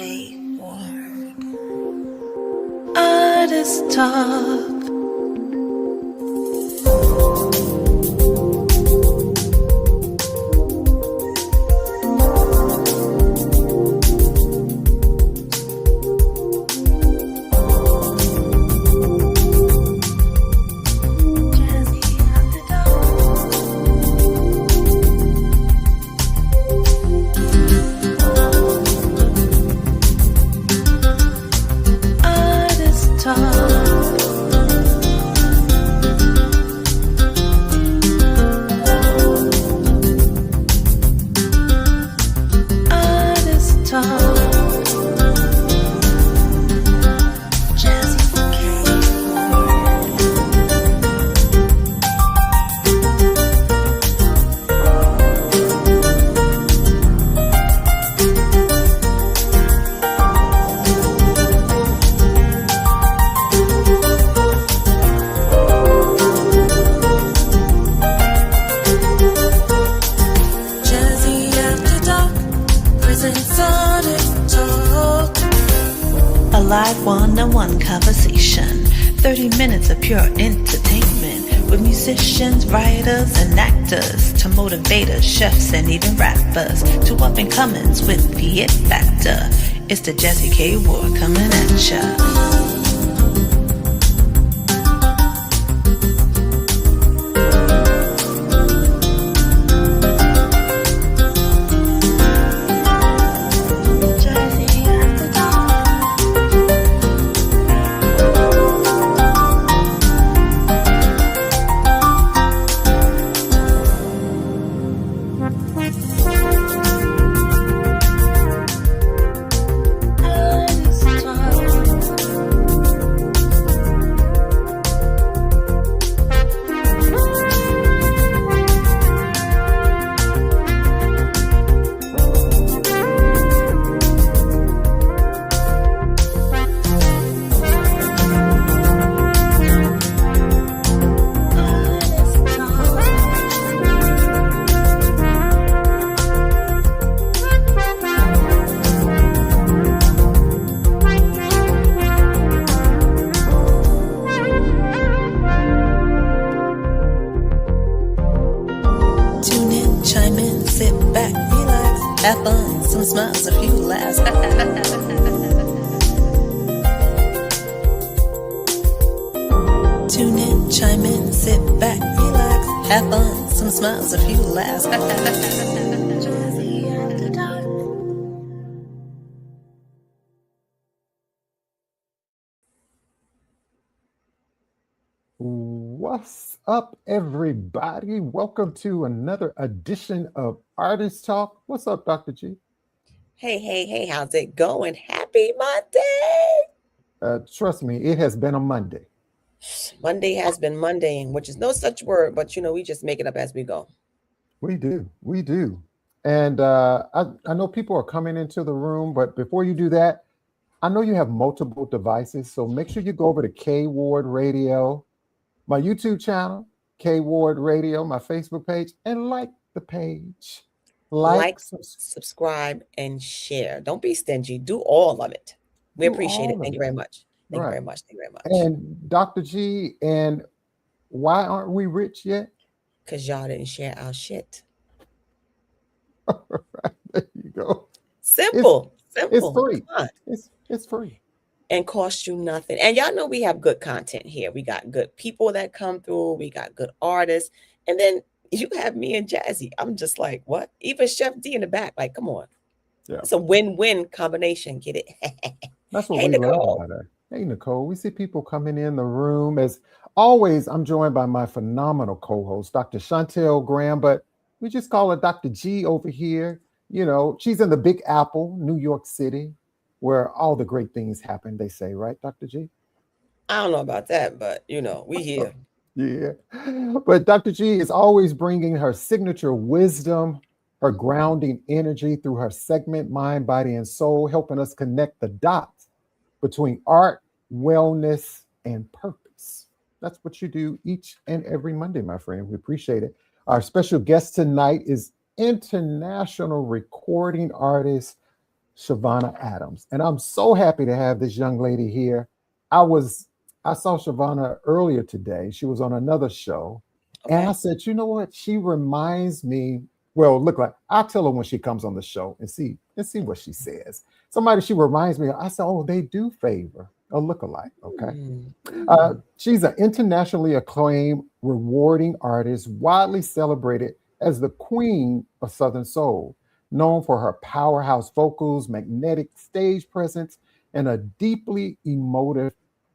K.Ward. Artist Talk. Live one-on-one conversation, 30 minutes of pure entertainment with musicians, writers, and actors to motivators, chefs, and even rappers to up-and-comings with the it factor. It's the Jazzie K.Ward coming at ya. Have fun, some smiles, a few laughs. Tune in, chime in, sit back, relax. Have fun, some smiles, a few laughs. What's up, everybody? Welcome to another edition of Artist Talk. What's up, Dr. G? Hey, how's it going? Happy Monday! Trust me, it has been a Monday. Monday has been Monday, which is no such word, but we just make it up as we go. We do. And I know people are coming into the room, but before you do that, I know you have multiple devices, so make sure you go over to K.Ward Radio, my YouTube channel, K.Ward Radio, my Facebook page, and like the page. Like, subscribe, and share. Don't be stingy. Do all of it. We appreciate it. Thank you very much. Thank you very much. And Dr. G, and why aren't we rich yet? Because y'all didn't share our shit. All right, there you go. Simple. It's free. It's free. And cost you nothing. And y'all know we have good content here. We got good people that come through. We got good artists. And then you have me and Jazzie. I'm just like, what? Even Chef D in the back. Like, come on. Yeah. It's a win-win combination. Get it? That's what we love about it. Hey, Nicole. We see people coming in the room. As always, I'm joined by my phenomenal co-host, Dr. Shontell Graham, but we just call her Dr. G over here. You know, she's in the Big Apple, New York City, where all the great things happen, they say, right, Dr. G? I don't know about that, but, we here. Yeah. But Dr. G is always bringing her signature wisdom, her grounding energy through her segment, Mind, Body, and Soul, helping us connect the dots between art, wellness, and purpose. That's what you do each and every Monday, my friend. We appreciate it. Our special guest tonight is international recording artist Chavonna Adams. And I'm so happy to have this young lady here. I saw Chavonna earlier today. She was on another show. And I said, you know what? She reminds me, well, look, like I'll tell her when she comes on the show and see what she says. She reminds me, I said, oh, they do favor a lookalike. Okay. She's an internationally acclaimed, rewarding artist, widely celebrated as the queen of Southern Soul, known for her powerhouse vocals, magnetic stage presence, and a deeply emotive,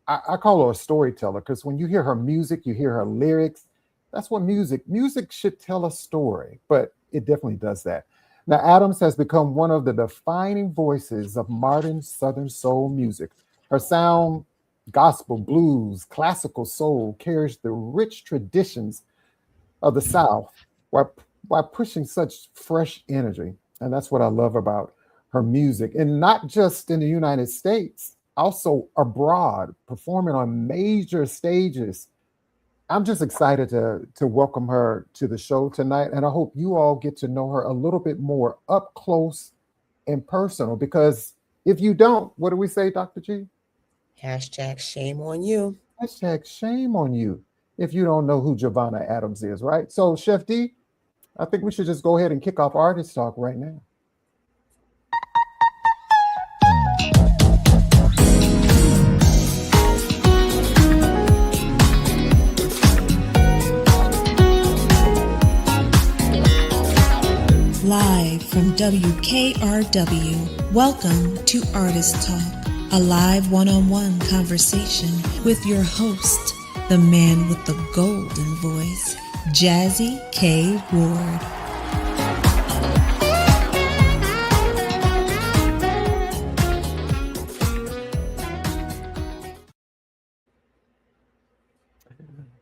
I call her a storyteller, because when you hear her music, you hear her lyrics. That's what music should tell a story, but it definitely does that. Now, Adams has become one of the defining voices of modern Southern soul music. Her sound, gospel, blues, classical soul, carries the rich traditions of the South while pushing such fresh energy. And that's what I love about her music. And not just in the United States, also abroad, performing on major stages. I'm just excited to welcome her to the show tonight. And I hope you all get to know her a little bit more up close and personal, because if you don't, what do we say, Dr. G? Hashtag shame on you. Hashtag shame on you if you don't know who Chavonna Adams is, right? So, Chef D, I think we should just go ahead and kick off Artist Talk right now. Live from WKRW, welcome to Artist Talk, a live one-on-one conversation with your host, the man with the golden voice, Jazzie K.Ward.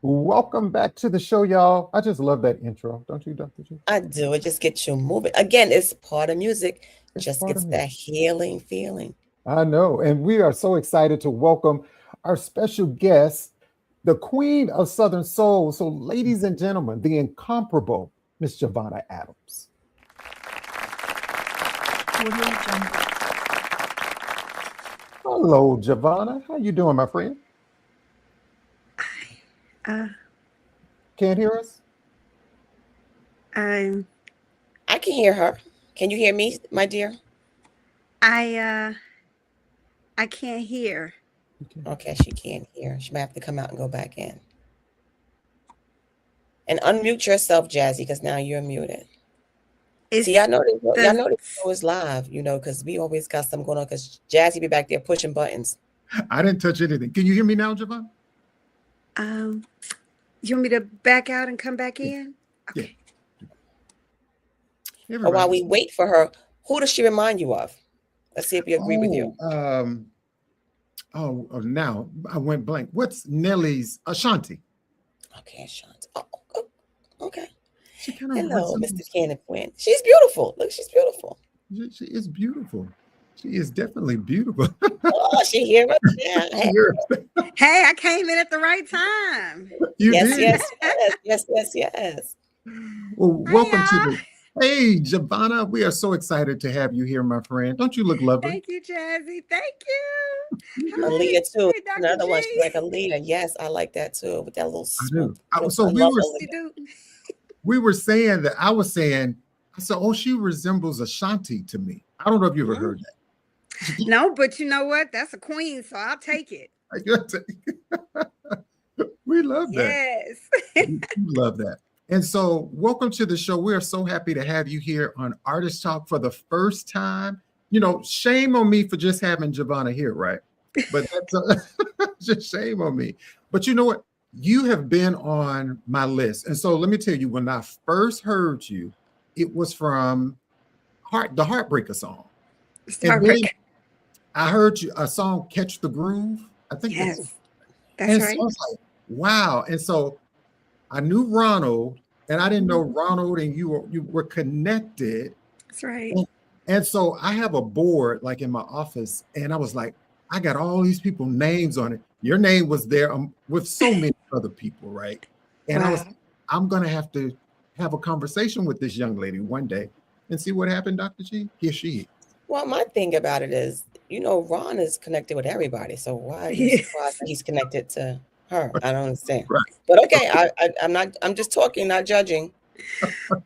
Welcome back to the show, y'all. I just love that intro. Don't you, Dr. G? I do. It just gets you moving. Again, it's part of music. It just gets that healing feeling. I know. And we are so excited to welcome our special guest, the queen of Southern Soul. So, ladies and gentlemen, the incomparable Miss Chavonna Adams. Hello, Chavonna. How you doing, my friend? Can't hear us? I can hear her. Can you hear me, my dear? I can't hear. Okay, she can't hear. She might have to come out and go back in. And unmute yourself, Jazzie, because now you're muted. See, I know the show is live, because we always got something going on, because Jazzie be back there pushing buttons. I didn't touch anything. Can you hear me now, Chavonna? You want me to back out and come back in? Okay. Yeah. But while we wait for her, who does she remind you of? Let's see if we agree with you. Now I went blank. What's Nelly's Ashanti? Okay, Ashanti. Oh, okay. Hello, Mr. Cannon Quinn. She's beautiful. Look, she's beautiful. She is beautiful. She is definitely beautiful. Oh, she here us now. Hey, I came in at the right time. You did. Yes. Well, welcome to the. Hey, Chavonna, we are so excited to have you here, my friend. Don't you look lovely? Thank you, Jazzie. Thank you. Aaliyah too. Hey, Another one. G. She's like Aaliyah. Yes, I like that too. With that little swoop. So we were saying that I said, oh, she resembles Ashanti to me. I don't know if you ever heard that. No, but you know what? That's a queen, so I'll take it. We love that. Yes. We love that. And so welcome to the show. We are so happy to have you here on Artist Talk for the first time. Shame on me for just having Chavonna here, right? But that's just shame on me. But you know what? You have been on my list. And so let me tell you, when I first heard you, it was from the Heartbreaker song. I heard a song, Catch the Groove. I think that's right. So I was like, wow. And so I knew Ronald, and I didn't know Ronald and you were connected. That's right. And so I have a board like in my office, and I was like, I got all these people names on it. Your name was there with so many other people, right? And I was, I'm going to have a conversation with this young lady one day and see what happened, Dr. G. Here she is. Well, my thing about it is, Ron is connected with everybody. So why are you Yes. surprised that he's connected to her? I don't understand. Right. But okay, I'm just talking, not judging.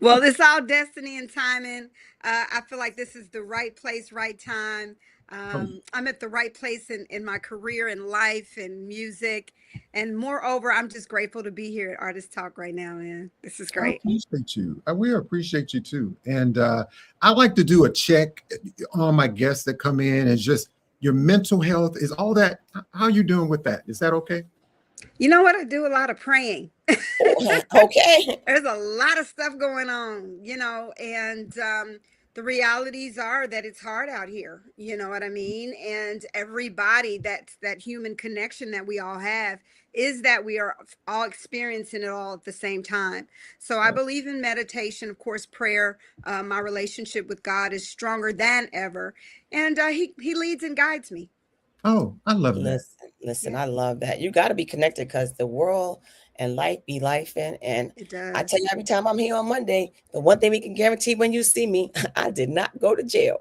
Well, it's all destiny and timing. I feel like this is the right place, right time. I'm at the right place in my career and life and music. And moreover, I'm just grateful to be here at Artist Talk right now, man. This is I great. appreciate you. We appreciate you too. And I like to do a check on my guests that come in, and just your mental health is all that. How are you doing with that? Is that okay? You know what? I do a lot of praying. Okay. There's a lot of stuff going on, and the realities are that it's hard out here. You know what I mean? And everybody, that human connection that we all have is that we are all experiencing it all at the same time. So I believe in meditation, of course, prayer. My relationship with God is stronger than ever. And he leads and guides me. Oh, I love that. Listen, I love that. You got to be connected, because the world and life be life and It does. I tell you, every time I'm here on Monday, the one thing we can guarantee when you see me, I did not go to jail.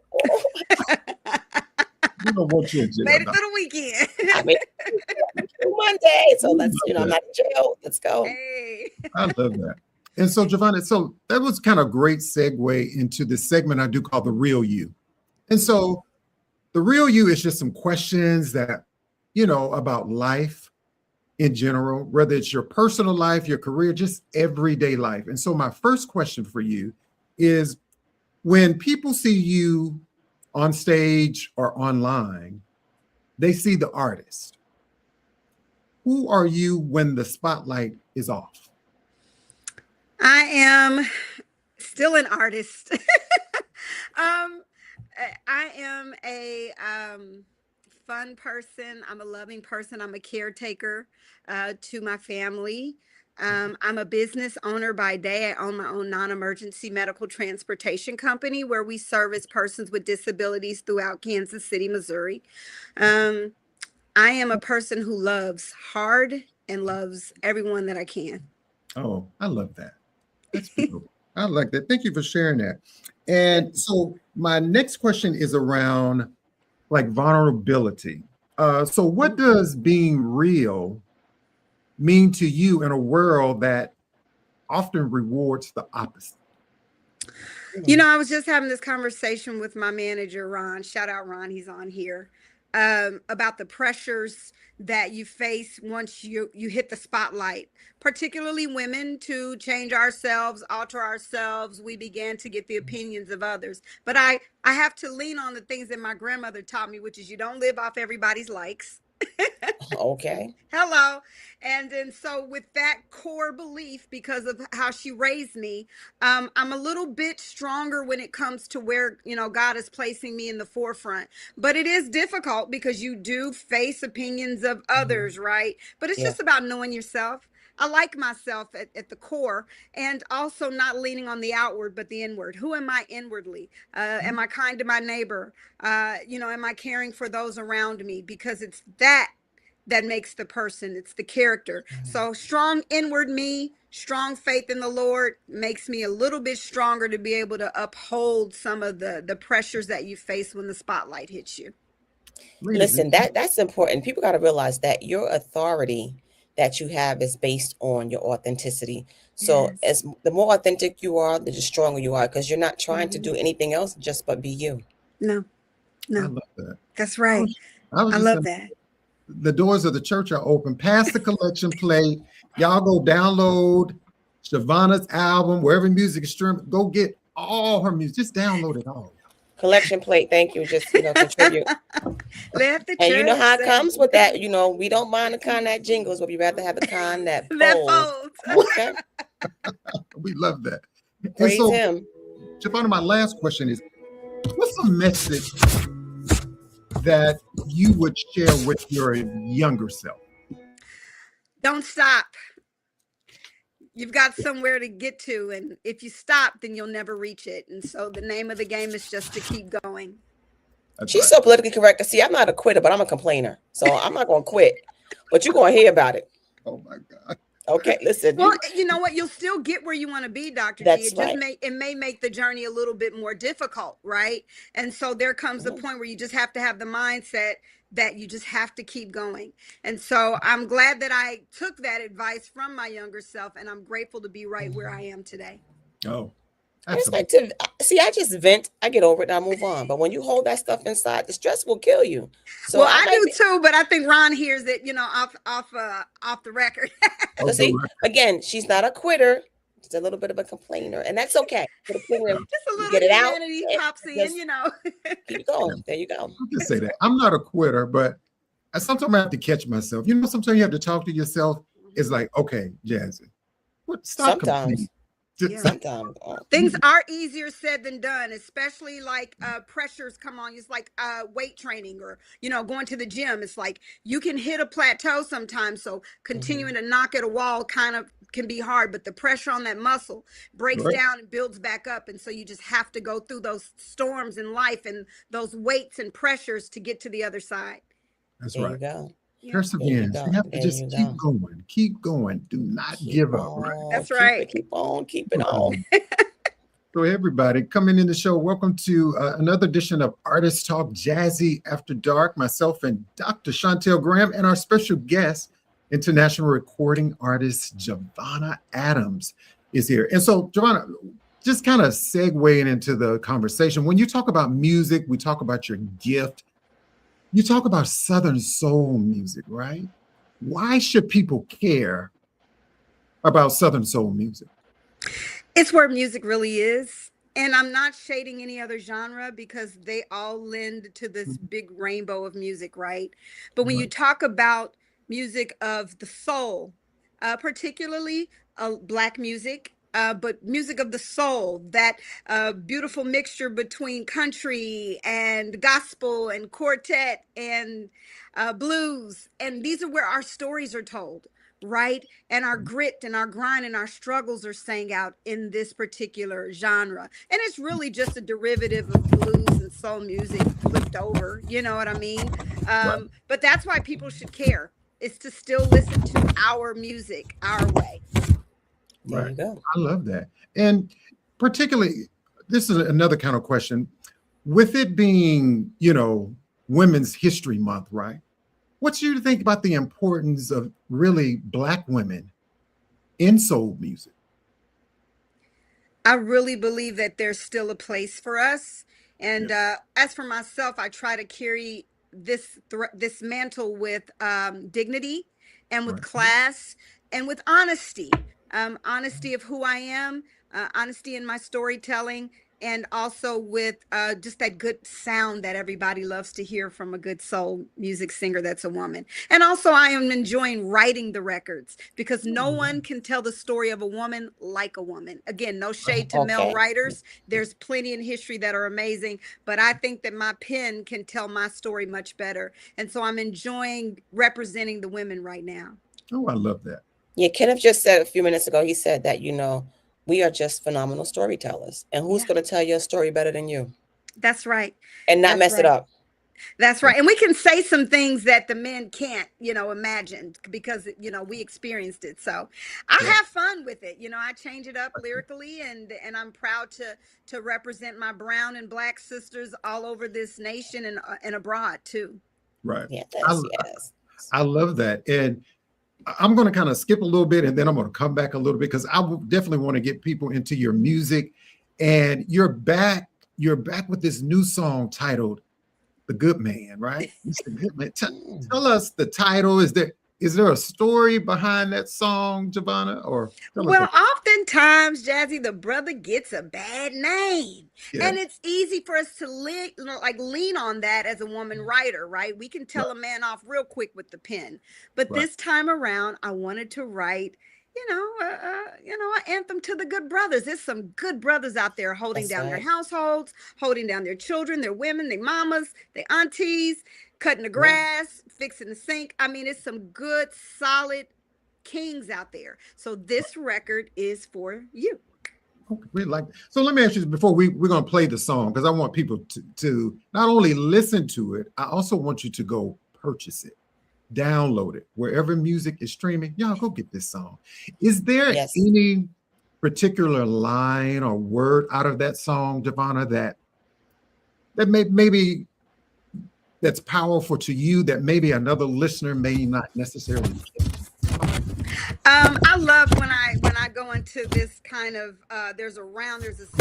We don't want you in jail. Made it to the weekend. I mean, Monday, so let's, I'm not in jail. Let's go. Hey. I love that. And so, Chavonna, so that was kind of a great segue into the segment I do call The Real You. And so The Real You is just some questions that, about life in general, whether it's your personal life, your career, just everyday life. And so my first question for you is, when people see you on stage or online, they see the artist. Who are you when the spotlight is off? I am still an artist. I am a fun person. I'm a loving person. I'm a caretaker to my family. I'm a business owner by day. I own my own non-emergency medical transportation company where we service persons with disabilities throughout Kansas City, Missouri. I am a person who loves hard and loves everyone that I can. Oh, I love that. That's beautiful. I like that. Thank you for sharing that. And so my next question is around like vulnerability. So what does being real mean to you in a world that often rewards the opposite? I was just having this conversation with my manager, Ron. Shout out, Ron. He's on here. About the pressures that you face once you hit the spotlight, particularly women, to change ourselves, alter ourselves. We began to get the opinions of others. But I have to lean on the things that my grandmother taught me, which is you don't live off everybody's likes. Okay. Hello. And so with that core belief, because of how she raised me, I'm a little bit stronger when it comes to where, God is placing me in the forefront. But it is difficult because you do face opinions of others, right? But it's just about knowing yourself. I like myself at the core, and also not leaning on the outward, but the inward. Who am I inwardly? Am I kind to my neighbor? Am I caring for those around me? Because it's that makes the person. It's the character. So strong inward me, strong faith in the Lord makes me a little bit stronger to be able to uphold some of the pressures that you face when the spotlight hits you. Listen, that's important. People got to realize that your authority that you have is based on your authenticity. So as the more authentic you are, the stronger you are, because you're not trying to do anything else just but be you. No. I love that. That's right. I love that. The doors of the church are open. Pass the collection plate. Y'all go download Chavonna's album, wherever music is streamed. Go get all her music. Just download it all. Collection plate. Thank you. Just contribute. And you know how it comes with that. We don't mind the kind that jingles, but we rather have the kind that folds. Okay. We love that. Praise him. Chavonna, my last question is, what's a message that you would share with your younger self? Don't stop. You've got somewhere to get to, and if you stop, then you'll never reach it. And so the name of the game is just to keep going. She's so politically correct. See, I'm not a quitter, but I'm a complainer. So I'm not going to quit. But you're going to hear about it. Oh, my God. Okay, listen. Well, you know what? You'll still get where you want to be, Dr. G. That's It just right. may make the journey a little bit more difficult, right? And so there comes a point where you just have to have the mindset that you just have to keep going. And so I'm glad that I took that advice from my younger self, and I'm grateful to be right where I am today. Oh, And it's like to see, I just vent, I get over it, and I move on. But when you hold that stuff inside, the stress will kill you. So Well, I do too, but I think Ron hears it, off the record. So see, again, she's not a quitter. She's a little bit of a complainer, and that's okay. Just a little get it out, humanity pops in, Keep going. There you go. I can say that. I'm not a quitter, but sometimes I have to catch myself. Sometimes you have to talk to yourself. It's like, okay, Jazzie, stop complaining. Sometimes things are easier said than done, especially like pressures come on. It's like weight training or going to the gym. It's like you can hit a plateau sometimes, so continuing to knock at a wall kind of can be hard, but the pressure on that muscle breaks down and builds back up, and so you just have to go through those storms in life and those weights and pressures to get to the other side. That's right. There you go. Perseverance. You have to just keep going. Do not give up. Right? That's right. Keep it on. So everybody coming in the show, welcome to another edition of Artist Talk Jazzy After Dark. Myself and Dr. Shontell Graham and our special guest, international recording artist Chavonna Adams is here. And so Chavonna, just kind of segueing into the conversation. When you talk about music, we talk about your gift. You talk about Southern soul music, right? Why should people care about Southern soul music? It's where music really is. And I'm not shading any other genre because they all lend to this big rainbow of music, right? But when you talk about music of the soul, particularly Black music, but music of the soul, that beautiful mixture between country and gospel and quartet and blues. And these are where our stories are told, right? And our grit and our grind and our struggles are sang out in this particular genre. And it's really just a derivative of blues and soul music flipped over, you know what I mean? But that's why people should care, is to still listen to our music our way. Right. I love that. And particularly, this is another kind of question. With it being, Women's History Month, right? What do you think about the importance of really Black women in soul music? I really believe that there's still a place for us. And as for myself, I try to carry this mantle with dignity and with class and with honesty. Honesty of who I am, honesty in my storytelling, and also with just that good sound that everybody loves to hear from a good soul music singer that's a woman. And also I am enjoying writing the records because no one can tell the story of a woman like a woman. Again, no shade to male writers. There's plenty in history that are amazing, but I think that my pen can tell my story much better. And so I'm enjoying representing the women right now. Oh, I love that. Yeah, Kenneth just said a few minutes ago, he said that, we are just phenomenal storytellers. And who's going to tell your story better than you? That's right. And not mess it up. That's right. And we can say some things that the men can't, imagine because, we experienced it. So I have fun with it. I change it up lyrically and I'm proud to represent my brown and Black sisters all over this nation and abroad too. Right. Yeah, I love that. And I'm going to kind of skip a little bit and then I'm going to come back a little bit because I definitely want to get people into your music. And you're back with this new song titled The Good Man, right? Mr. Good Man. Tell us the title. Is there a story behind that song, Chavonna? Well, oftentimes, Jazzie, the brother gets a bad name. Yeah. And it's easy for us to lean on that as a woman writer, right? We can tell a man off real quick with the pen. But this time around, I wanted to write an anthem to the good brothers. There's some good brothers out there holding down their households, holding down their children, their women, their mamas, their aunties, cutting the grass, fixing the sink. I mean, it's some good, solid kings out there. So this record is for you. Okay, so let me ask you before we're going to play the song, because I want people to not only listen to it, I also want you to go purchase it. download it. Wherever music is streaming, y'all go get this song. Is there Yes. any particular line or word out of that song, Chavonna, that maybe that's powerful to you that maybe another listener may not necessarily get? I love when I go into this kind of there's a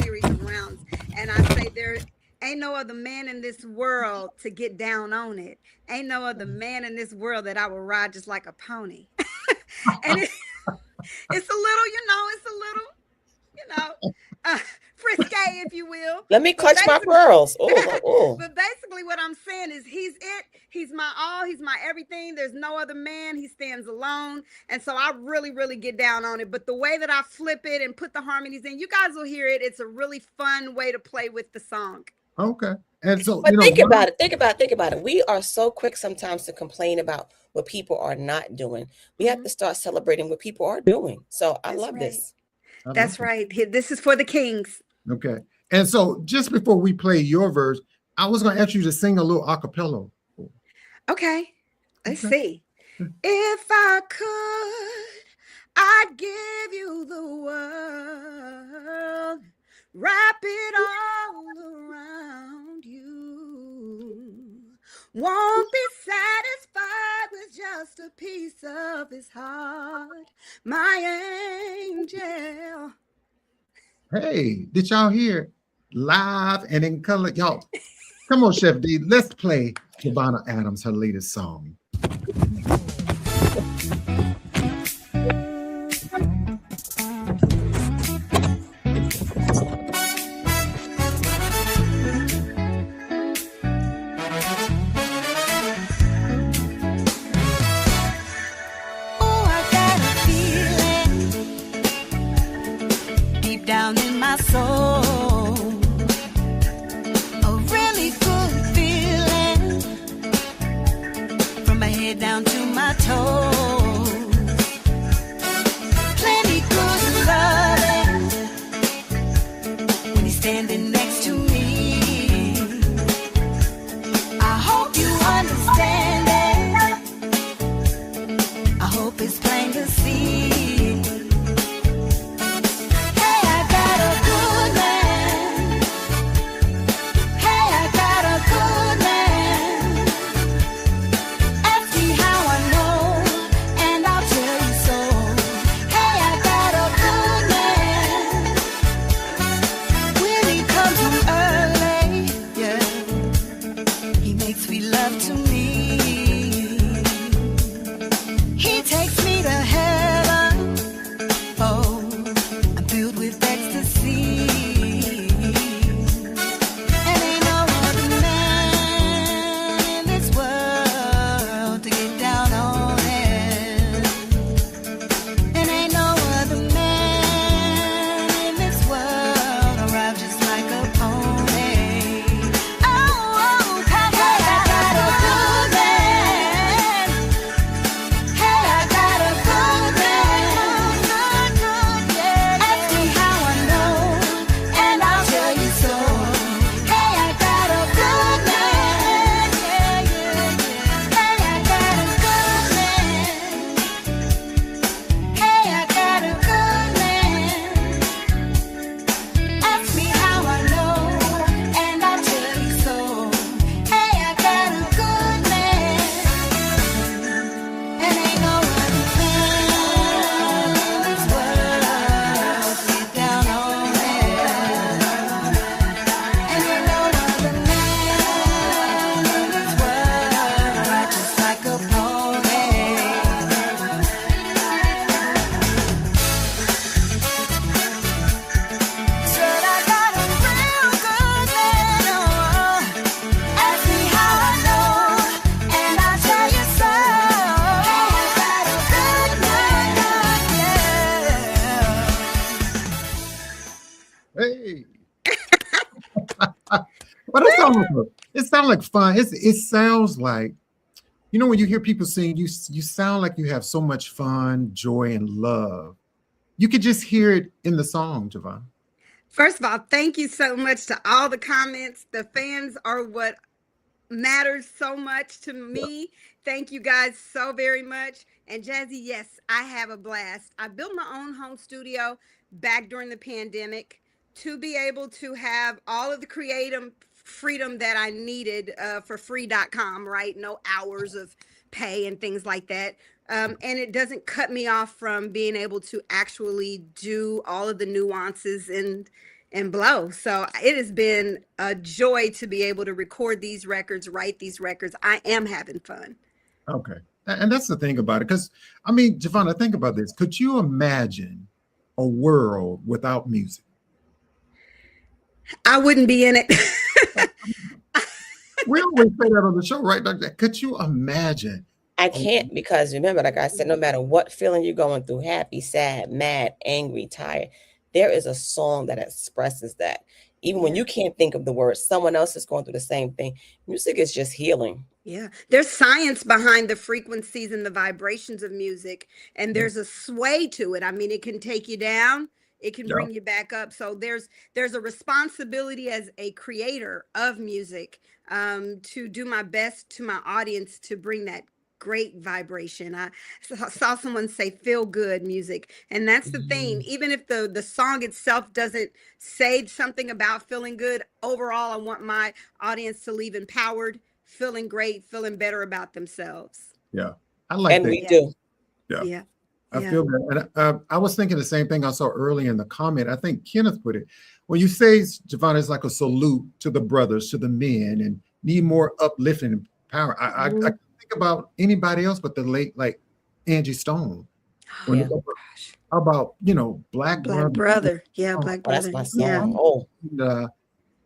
series of rounds, and I say there ain't no other man in this world to get down on it. Ain't no other man in this world that I will ride just like a pony. And it's a little, frisky, if you will. Let me clutch my pearls. But basically what I'm saying is he's it. He's my all. He's my everything. There's no other man. He stands alone. And so I really, really get down on it. But the way that I flip it and put the harmonies in, you guys will hear it. It's a really fun way to play with the song. Okay. And so, but think about it. We are so quick sometimes to complain about what people are not doing. We have to start celebrating what people are doing. So I love this. That's right. This is for the kings. Okay. And so just before we play your verse, I was going to ask you to sing a little a cappella. Okay. Let's see. If I could, I'd give you the world, wrap it all around you. Won't be satisfied with just a piece of his heart, my angel. Hey, did y'all hear live and in color? Y'all, come on, Chef D. Let's play Chavonna Adams, her latest song. Down in my soul, a really good feeling from my head down to my toes. Plenty good loving when he's standing next to me. I hope you understand it. I hope it's plain to see. But it sounds like fun. It sounds like, you know, when you hear people sing, you sound like you have so much fun, joy, and love. You could just hear it in the song, Chavonna. First of all, thank you so much to all the comments. The fans are what matters so much to me. Thank you guys so very much. And Jazzie, yes, I have a blast. I built my own home studio back during the pandemic to be able to have all of the creative freedom that I needed for free.com, right? No hours of pay and things like that. And it doesn't cut me off from being able to actually do all of the nuances and blow. So it has been a joy to be able to record these records, write these records. I am having fun. Okay. And that's the thing about it. Because, I mean, Chavonna, think about this. Could you imagine a world without music? I wouldn't be in it. We always say that on the show, right? Could you imagine? I can't, because remember, like I said, no matter what feeling you're going through, happy, sad, mad, angry, tired, there is a song that expresses that. Even when you can't think of the words, someone else is going through the same thing. Music is just healing. Yeah, there's science behind the frequencies and the vibrations of music, and there's a sway to it. I mean, it can take you down, it can bring you back up. So there's a responsibility as a creator of music to do my best to my audience to bring that great vibration. I saw someone say feel good music, and that's the theme. Even if the song itself doesn't say something about feeling good, overall I want my audience to leave empowered, feeling great, feeling better about themselves. Yeah, I like and that. we do. Yeah. I feel that. And I was thinking the same thing I saw early in the comment. I think Kenneth put it. When you say, Chavonna, it's like a salute to the brothers, to the men, and need more uplifting and power. I think about anybody else but the late, like Angie Stone. When you how about, Black Brother. Yeah, Black Brother. That's my song. Yeah.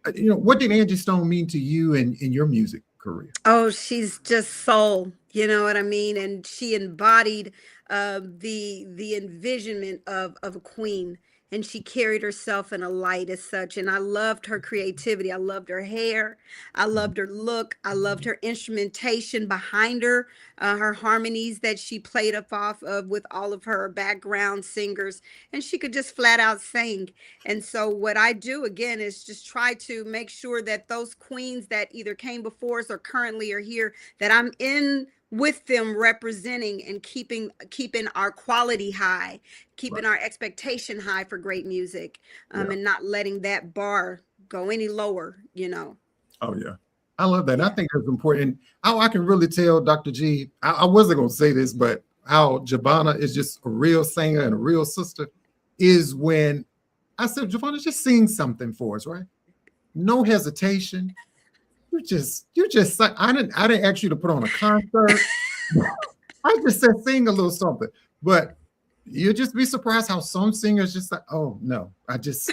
And, what did Angie Stone mean to you in your music career? Oh, she's just soul. You know what I mean? And she embodied the envisionment of a queen, and she carried herself in a light as such. And I loved her creativity. I loved her hair. I loved her look. I loved her instrumentation behind her, her harmonies that she played off of with all of her background singers. And she could just flat out sing. And so what I do, again, is just try to make sure that those queens that either came before us or currently are here, that I'm in with them, representing and keeping our quality high, keeping our expectation high for great music, and not letting that bar go any lower, Oh, yeah. I love that. Yeah. I think that's important. How I can really tell Dr. G, I wasn't going to say this, but how Chavonna is just a real singer and a real sister is when I said, Chavonna, just sing something for us, right? No hesitation. You just I didn't ask you to put on a concert. I just said sing a little something. But you'll just be surprised how some singers just like, oh no, I just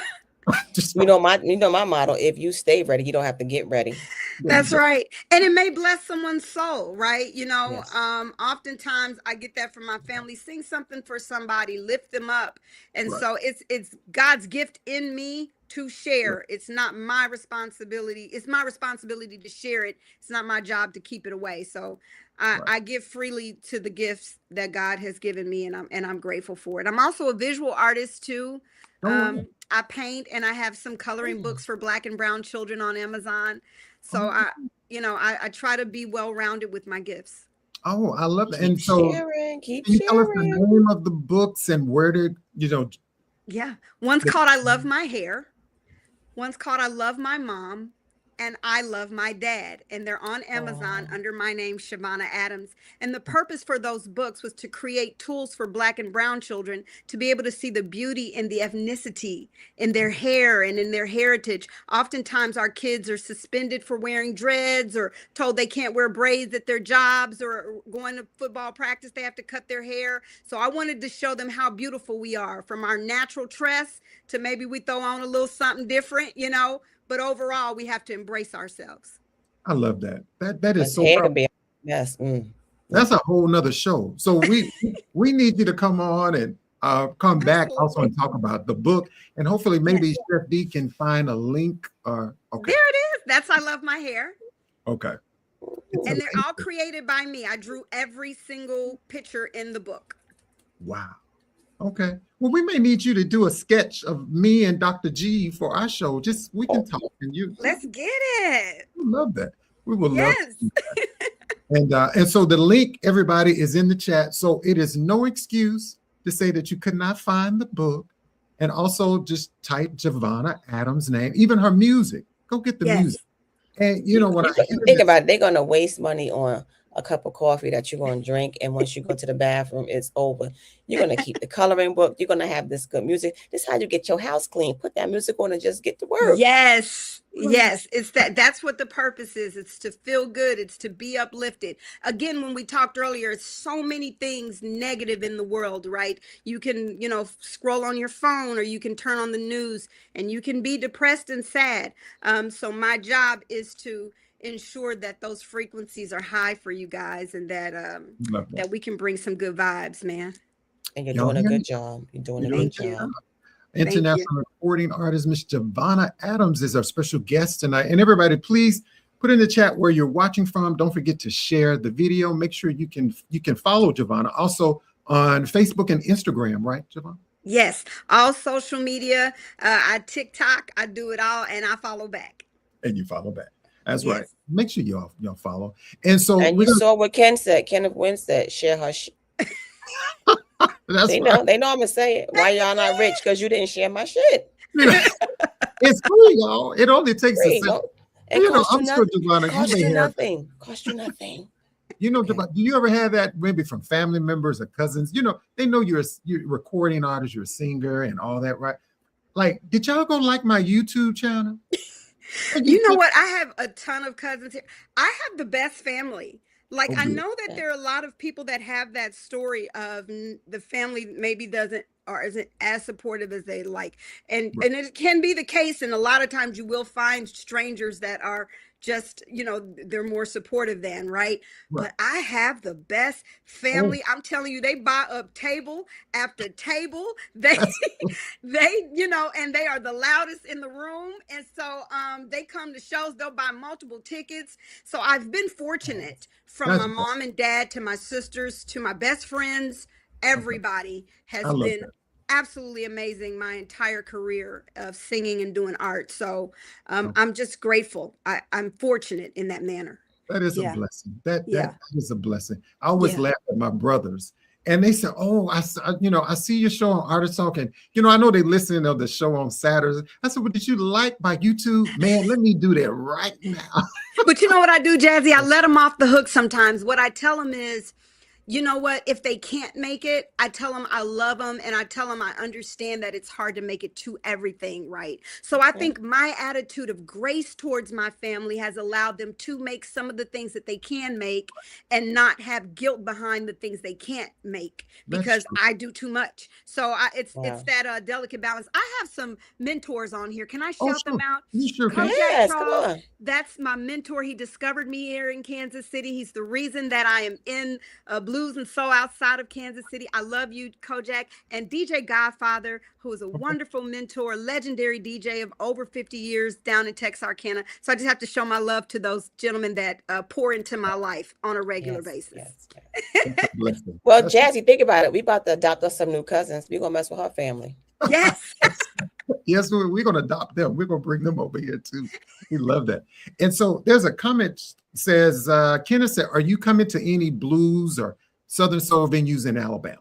my motto, if you stay ready, you don't have to get ready. That's right. And it may bless someone's soul, right? Yes. Oftentimes I get that from my family. Sing something for somebody, lift them up. And so it's God's gift in me to share. It's not my responsibility. It's my responsibility to share it. It's not my job to keep it away. So I give freely to the gifts that God has given me, and I'm grateful for it. I'm also a visual artist too. I paint, and I have some coloring books for Black and brown children on Amazon. So I try to be well-rounded with my gifts. Oh, I love that. And so can you tell us the name of the books and where to, Yeah. One's called I Love My Hair. One's called I Love My Mom. And I Love My Dad. And they're on Amazon under my name, Chavonna Adams. And the purpose for those books was to create tools for Black and brown children to be able to see the beauty and the ethnicity in their hair and in their heritage. Oftentimes our kids are suspended for wearing dreads or told they can't wear braids at their jobs, or going to football practice, they have to cut their hair. So I wanted to show them how beautiful we are, from our natural tress to maybe we throw on a little something different, but overall, we have to embrace ourselves. I love that. That is so powerful. Yes. That's a whole nother show. So we need you to come on and come back also and talk about the book, and hopefully maybe Chef D can find a link. Okay. There it is. That's I Love My Hair. Okay. And they're all created by me. I drew every single picture in the book. Wow. Okay. Well, we may need you to do a sketch of me and Dr. G for our show. Just we can talk and you. Let's get it. I love that. We would love Yes. to do that. And so the link, everybody, is in the chat. So it is no excuse to say that you could not find the book. And also just type Chavonna Adams' name, even her music. Go get the music. And you know what? Think about it. They're going to waste money on a cup of coffee that you're going to drink. And once you go to the bathroom, it's over. You're going to keep the coloring book. You're going to have this good music. This is how you get your house clean. Put that music on and just get to work. Yes. Yes. It's that's what the purpose is. It's to feel good. It's to be uplifted. Again, when we talked earlier, it's so many things negative in the world, right? You can, scroll on your phone, or you can turn on the news, and you can be depressed and sad. So my job is to ensure that those frequencies are high for you guys, and that we can bring some good vibes, man. And you're doing a good job. You're doing a good job. International recording artist Miss Chavonna Adams is our special guest tonight. And everybody, please put in the chat where you're watching from. Don't forget to share the video. Make sure you can follow Chavonna also on Facebook and Instagram, right, Chavonna? Yes, all social media. I TikTok. I do it all, and I follow back. And you follow back. That's right. Make sure y'all follow. And so you saw what Ken said. Kenneth Wynn said, share her shit. They know I'm gonna say it. Why y'all not rich? Because you didn't share my shit. It's free, y'all. It only takes a second. Cost you nothing. Cost you nothing. Do you ever have that maybe from family members or cousins? They know you're a recording artist, you're a singer and all that, right? Like, did y'all go like my YouTube channel? You know what? I have a ton of cousins here. I have the best family. Like, I know that there are a lot of people that have that story of the family maybe doesn't or isn't as supportive as they like. And it can be the case. And a lot of times you will find strangers that are just, they're more supportive than, right? But I have the best family. I'm telling you, they buy up table after table. They, and they are the loudest in the room. And so they come to shows, they'll buy multiple tickets. So I've been fortunate, from my mom and dad to my sisters to my best friends. Everybody has been absolutely amazing my entire career of singing and doing art. So I'm just grateful. I'm fortunate in that manner. That is a blessing. That is a blessing. I always laugh at my brothers, and they say, "Oh, I see your show on Artist Talk, and I know they listen to the show on Saturdays." I said, "Well, did you like my YouTube? Man, let me do that right now." But you know what I do, Jazzie? I let them off the hook sometimes. What I tell them is, you know what? If they can't make it, I tell them I love them, and I tell them I understand that it's hard to make it to everything, right? So I think my attitude of grace towards my family has allowed them to make some of the things that they can make and not have guilt behind the things they can't make, because I do too much. So it's that delicate balance. I have some mentors on here. Can I shout them out? You sure can. Yes, come on. That's my mentor. He discovered me here in Kansas City. He's the reason that I am in Blues and Soul outside of Kansas City. I love you, Kojak. And DJ Godfather, who is a wonderful mentor, legendary DJ of over 50 years down in Texarkana. So I just have to show my love to those gentlemen that pour into my life on a regular basis. Well, Jazzie, think about it. We about to adopt us some new cousins. We're going to mess with her family. Yes. Yes, we're going to adopt them. We're going to bring them over here too. We love that. And so there's a comment says, Kenneth said, are you coming to any blues or Southern Soul venues in Alabama?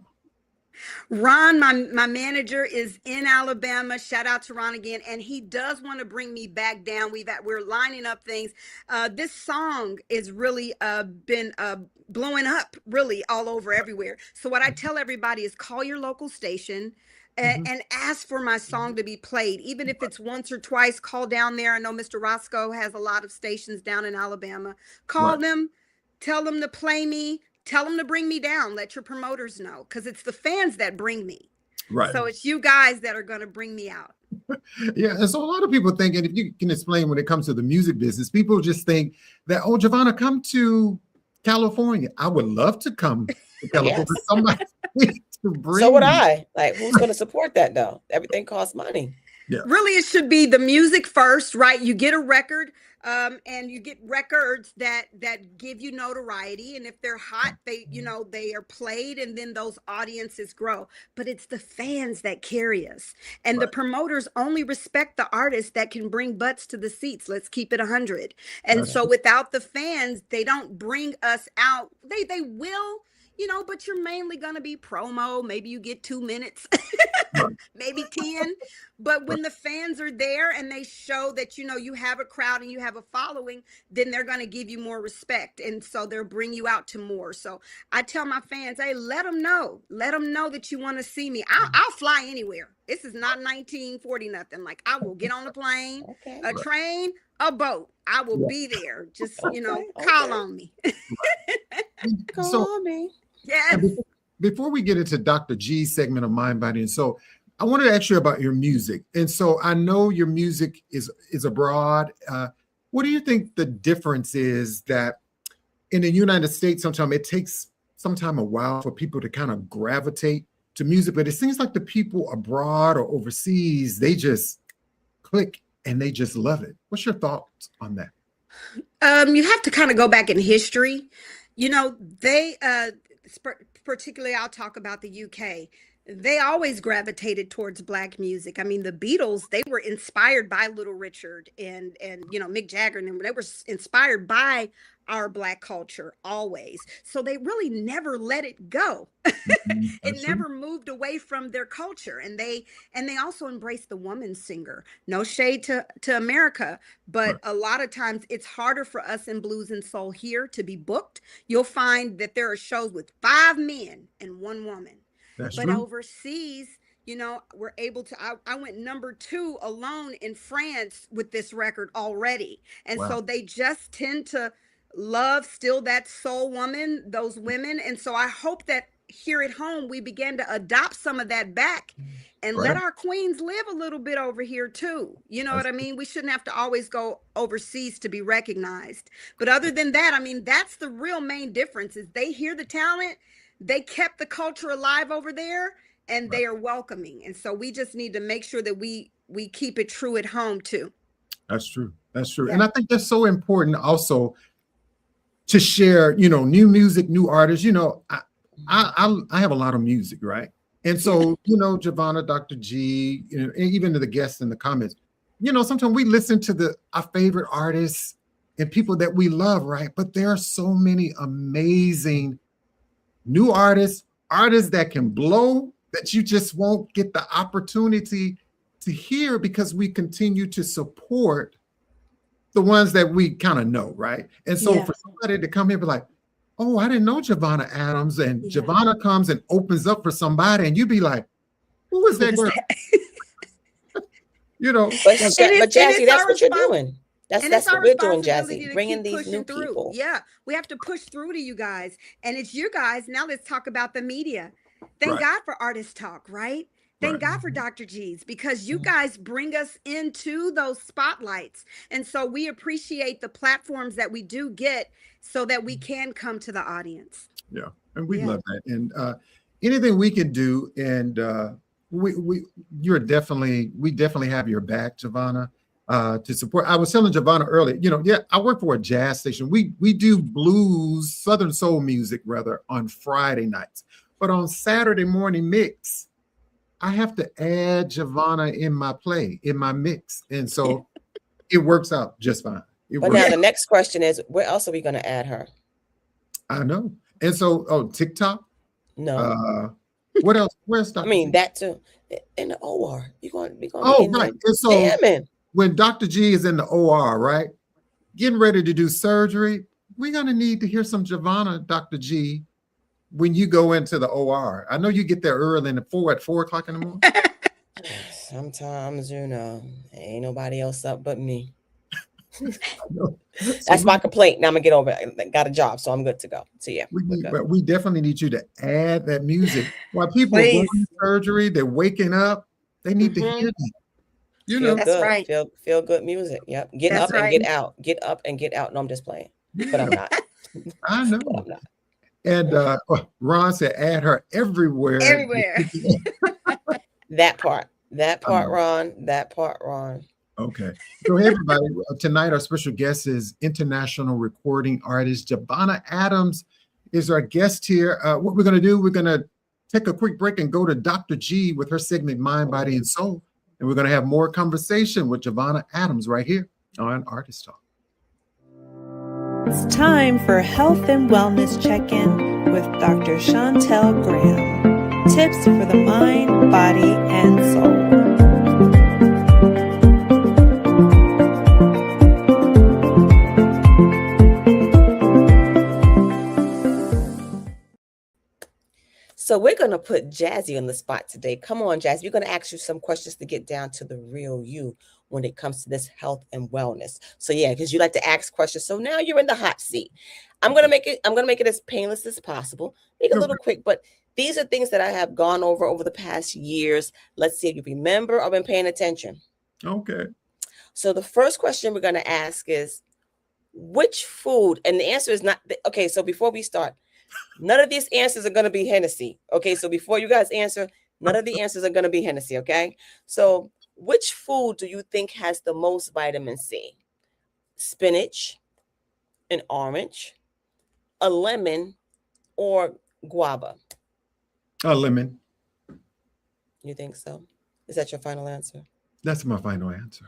Ron, my manager, is in Alabama. Shout out to Ron again. And he does want to bring me back down. We're lining up things. This song is really been blowing up really all over everywhere. So what I tell everybody is call your local station and ask for my song to be played. Even if it's once or twice, call down there. I know Mr. Roscoe has a lot of stations down in Alabama. Call them, tell them to play me. Tell them to bring me down. Let your promoters know, because it's the fans that bring me. Right. So it's you guys that are going to bring me out. Yeah. And so a lot of people think, and if you can explain when it comes to the music business, people just think that, oh, Chavonna, come to California. I would love to come to California. Somebody to bring so would I. Like, who's going to support that though? Everything costs money. Yeah. Really, it should be the music first, right? You get a record, and you get records that give you notoriety, and if they're hot, they are played, and then those audiences grow. But it's the fans that carry us, and the Right. promoters only respect the artists that can bring butts to the seats. Let's keep it 100. And That's so, without the fans, they don't bring us out. They will. But you're mainly going to be promo. Maybe you get 2 minutes, right. maybe 10. But when the fans are there and they show that, you have a crowd and you have a following, then they're going to give you more respect. And so they'll bring you out to more. So I tell my fans, hey, let them know that you want to see me. I'll fly anywhere. This is not 1940 nothing. Like, I will get on a plane, Okay. a train, a boat. I will be there. Just, call Okay. on me. Call So me. Yes. before we get into Dr. G's segment of Mind, Body, and Soul, I wanted to ask you about your music. And so I know your music is abroad. What do you think the difference is that in the United States, sometimes it takes a while for people to kind of gravitate to music, but it seems like the people abroad or overseas, they just click and they just love it. What's your thoughts on that? You have to kind of go back in history. They particularly, I'll talk about the UK. They always gravitated towards Black music. I mean, the Beatles, they were inspired by Little Richard and Mick Jagger, and they were inspired by our Black culture always. So they really never let it go. It never moved away from their culture. And they also embraced the woman singer. No shade to America, but a lot of times it's harder for us in blues and soul here to be booked. You'll find that there are shows with 5 men and 1 woman. That's But true. overseas, we're able to, I went number 2 alone in France with this record already. And Wow. so they just tend to love still that soul woman, those women. And so I hope that here at home, we begin to adopt some of that back and let Right. our queens live a little bit over here too. You know what I mean? We shouldn't have to always go overseas to be recognized. But other than that, I mean, that's the real main difference is they hear the talent. They kept the culture alive over there, and they are welcoming. And so we just need to make sure that we keep it true at home too. That's true. That's true. Yeah. And I think that's so important also to share, new music, new artists. I have a lot of music, right? And so, Chavonna, Dr. G, and even to the guests in the comments, sometimes we listen to our favorite artists and people that we love, right? But there are so many amazing new artists that can blow that you just won't get the opportunity to hear because we continue to support the ones that we kind of know, right? And so for somebody to come here and be like, oh, I didn't know Chavonna Adams, and Chavonna comes and opens up for somebody, and you be like, who is that girl? But Jazzie, that's what you're doing. That's what we're doing, Jazzie, bringing these new people. Yeah, we have to push through to you guys. And it's you guys. Now let's talk about the media. Thank God for Artist Talk, right? Thank God for Dr. G's, because you guys bring us into those spotlights. And so we appreciate the platforms that we do get so that we can come to the audience. Yeah, and we love that. And anything we can do, and we definitely have your back, Chavonna. To support. I was telling Chavonna earlier, I work for a jazz station. We do blues, Southern soul music rather, on Friday nights. But on Saturday morning mix, I have to add Chavonna in my mix. And so it works out just fine. But now the next question is, where else are we going to add her? I know. And so, TikTok? No. What else? Where's Dr. I mean, that too. In the OR. You're going to be right. And so, jamming. When Dr. G is in the OR, right, getting ready to do surgery, we're going to need to hear some Chavonna, Dr. G, when you go into the OR. I know you get there early at 4 o'clock in the morning. Sometimes, ain't nobody else up but me. That's my complaint. Now I'm going to get over it. I got a job, so I'm good to go. So, yeah. But we definitely need you to add that music. While people are going through surgery, they're waking up, they need to hear that. Feel That's good. right. Feel good music. Yep. Get That's up and get out. Get up and get out. No, I'm just playing. But I'm not. I know. But I'm not. And Ron said, add her everywhere. Everywhere. That part. That part, Ron. That part, Ron. Okay. So, hey, everybody. Tonight, our special guest is international recording artist Chavonna Adams is our guest here. What we're going to do, we're going to take a quick break and go to Dr. G with her segment Mind, Body, and Soul. And we're going to have more conversation with Chavonna Adams right here on Artist Talk. It's time for Health and Wellness Check-In with Dr. Shontell Graham. Tips for the mind, body, and soul. So we're going to put Jazzie on the spot today. Come on, Jazzie. We're going to ask you some questions to get down to the real you when it comes to this health and wellness. So yeah, because you like to ask questions. So now you're in the hot seat. I'm going to make it as painless as possible. Make it a little quick, but these are things that I have gone over the past years. Let's see if you remember or been paying attention. Okay. So the first question we're going to ask is, which food? And the answer is not, okay, so before we start, none of these answers are going to be Hennessy. Okay, so before you guys answer, none of the answers are going to be Hennessy. Okay, so which food do you think has the most vitamin C? Spinach, an orange, a lemon, or guava? A lemon. You think so? Is that your final answer? That's my final answer.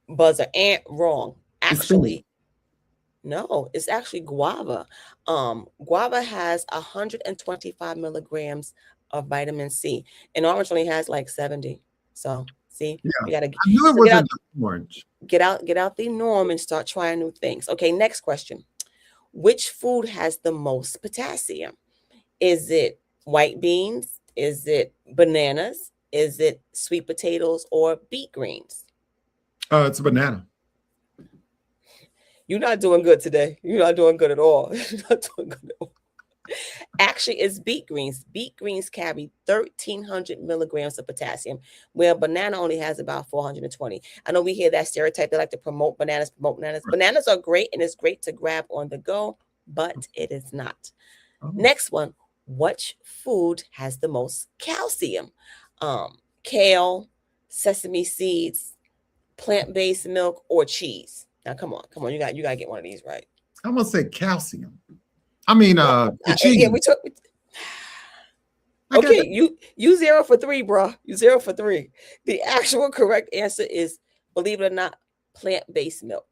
Buzzer and wrong. Actually, no, it's actually guava. Guava has 125 milligrams of vitamin C, and orange only has like 70. So see, you gotta I knew it wasn't orange. Get out the norm and start trying new things. Okay, next question. Which food has the most potassium? Is it white beans? Is it bananas? Is it sweet potatoes or beet greens? It's a banana. You're not doing good today. You're not doing good at all. You're not doing good at all. Actually, it's beet greens. Beet greens carry 1,300 milligrams of potassium, where banana only has about 420. I know we hear that stereotype. They like to promote bananas. Right. Bananas are great, and it's great to grab on the go, but it is not. Oh. Next one. Which food has the most calcium? Kale, sesame seeds, plant-based milk, or cheese? Now, come on. You got to get one of these right. I'm gonna say calcium. I mean, cheese. Yeah, we took. Okay, you 0 for 3, bro. You 0 for 3. The actual correct answer is, believe it or not, plant-based milk.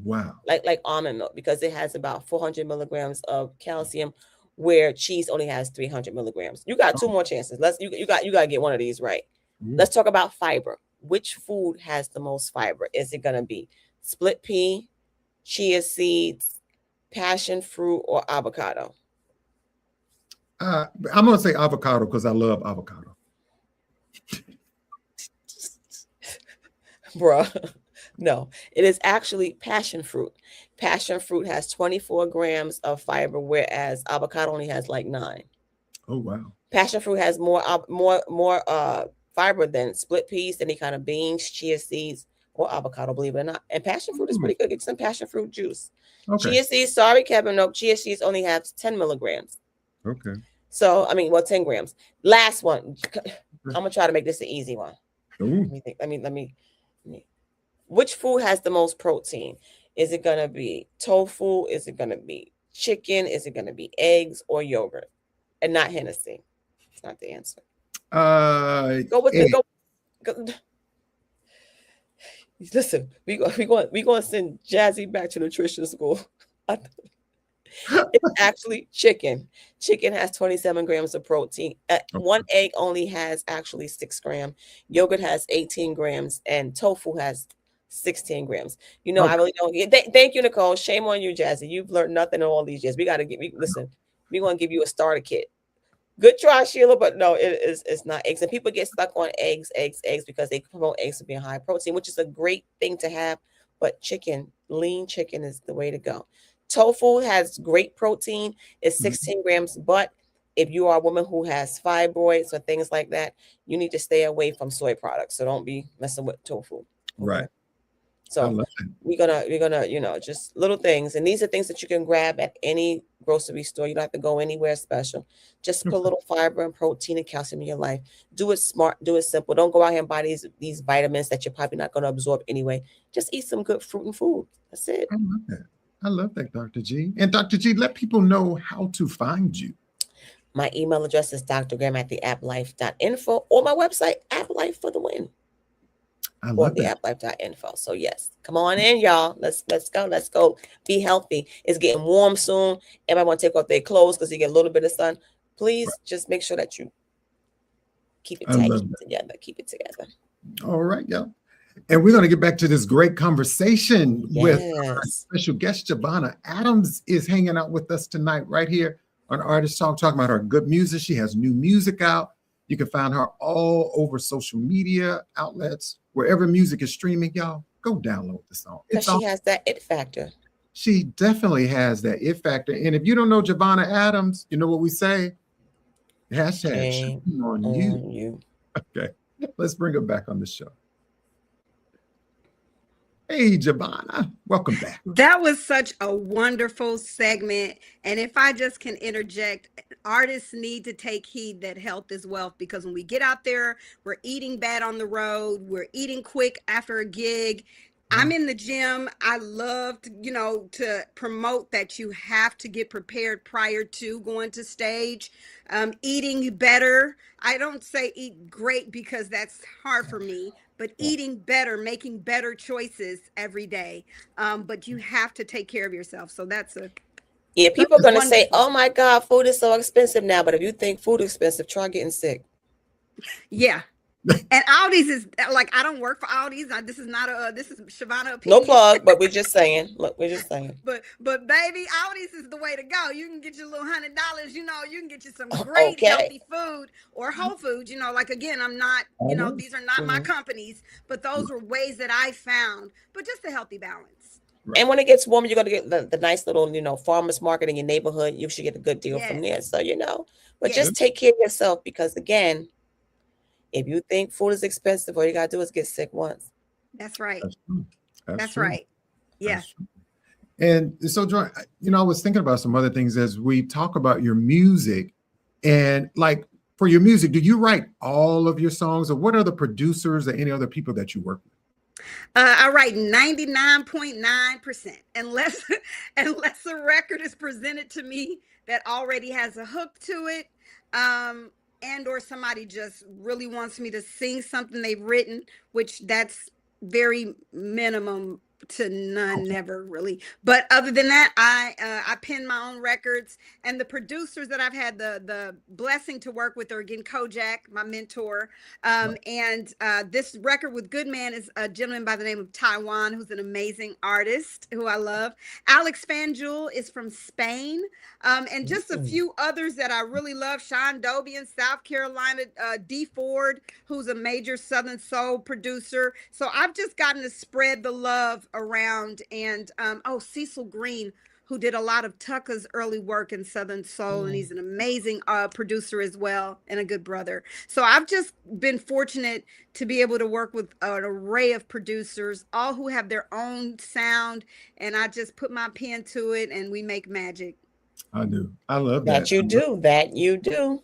Wow. Like almond milk, because it has about 400 milligrams of calcium, where cheese only has 300 milligrams. You got 2 more chances. You got to get one of these right. Yeah. Let's talk about fiber. Which food has the most fiber? Is it gonna be split pea, chia seeds, passion fruit, or avocado? I'm going to say avocado because I love avocado. Bruh, no, it is actually passion fruit. Passion fruit has 24 grams of fiber, whereas avocado only has like 9. Oh, wow. Passion fruit has more fiber than split peas, any kind of beans, chia seeds, or avocado, believe it or not. And passion fruit is pretty good. Get some passion fruit juice. Okay. Chia seeds, sorry, Kevin. No, chia seeds only have 10 milligrams. Okay. So, 10 grams. Last one. I'm going to try to make this an easy one. Ooh. Let me. Which food has the most protein? Is it going to be tofu? Is it going to be chicken? Is it going to be eggs or yogurt? And not Hennessy. It's not the answer. Go with the go. Listen, we going to send Jazzie back to nutrition school. It's actually chicken. Chicken has 27 grams of protein. One egg only has actually 6 grams. Yogurt has 18 grams, and tofu has 16 grams. I really don't. Thank you, Nicole. Shame on you, Jazzie. You've learned nothing in all these years. We got to listen. We're going to give you a starter kit. Good try, Sheila, but no, it's not eggs. And people get stuck on eggs because they promote eggs to be high protein, which is a great thing to have. But lean chicken is the way to go. Tofu has great protein. It's 16 grams. But if you are a woman who has fibroids or things like that, you need to stay away from soy products. So don't be messing with tofu. Okay? Right. So we're gonna, just little things. And these are things that you can grab at any grocery store. You don't have to go anywhere special. Just put a little fiber and protein and calcium in your life. Do it smart, do it simple. Don't go out here and buy these vitamins that you're probably not going to absorb anyway. Just eat some good fruit and food. That's it. I love that. I love that, Dr. G. And Dr. G, let people know how to find you. My email address is drgraham@theapplife.info or my website, App Life for the win. I Or love the that. applife.info. So yes, come on in, y'all. Let's go. Be healthy. It's getting warm soon. Everybody want to take off their clothes because you get a little bit of sun. Please just make sure that you keep it tight, keep it together. All right, y'all. And we're going to get back to this great conversation with our special guest. Chavonna Adams is hanging out with us tonight right here on Artist Talk, talking about her good music. She has new music out. You can find her all over social media outlets. Wherever music is streaming, y'all, go download the song. She has that it factor. She definitely has that it factor. And if you don't know Chavonna Adams, you know what we say? Hashtag shame on you. Okay, let's bring her back on the show. Hey, Chavonna, welcome back. That was such a wonderful segment. And if I just can interject, artists need to take heed that health is wealth, because when we get out there, we're eating bad on the road, we're eating quick after a gig. I'm in the gym. I love to, to promote that you have to get prepared prior to going to stage. Eating better. I don't say eat great because that's hard for me, but eating better, making better choices every day. But you have to take care of yourself. So that's people are going to say, oh my God, food is so expensive now. But if you think food is expensive, try getting sick. Yeah. And Aldi's is like, I don't work for Aldi's. This is Chavonna opinion. No plug, but we're just saying. Look, we're just saying. But baby, Aldi's is the way to go. You can get your little $100. You can get you some great healthy food, or Whole Foods. Like, again, I'm not. These are not my companies, but those were ways that I found. But just a healthy balance. Right. And when it gets warmer, you're going to get the nice little, farmers market in your neighborhood. You should get a good deal from there. So but just take care of yourself, because again, if you think food is expensive, all you got to do is get sick once. That's right. That's true. right. Yeah. And so, Joy, I was thinking about some other things as we talk about your music. And like, for your music, do you write all of your songs, or what are the producers or any other people that you work with? I write 99.9%, unless a record is presented to me that already has a hook to it. And or somebody just really wants me to sing something they've written, which that's very minimum to none, never really. But other than that, I pen my own records, and the producers that I've had the blessing to work with are, again, Kojak, my mentor. And this record with Goodman is a gentleman by the name of Taiwan, who's an amazing artist who I love. Alex Fanjul is from Spain. And just a few others that I really love. Sean Doby in South Carolina, D. Ford, who's a major Southern soul producer. So I've just gotten to spread the love around. And Cecil Green, who did a lot of Tucker's early work in Southern soul, and he's an amazing producer as well, and a good brother. So I've just been fortunate to be able to work with an array of producers, all who have their own sound, and I just put my pen to it and we make magic. I do. I love that. That you do. That you do.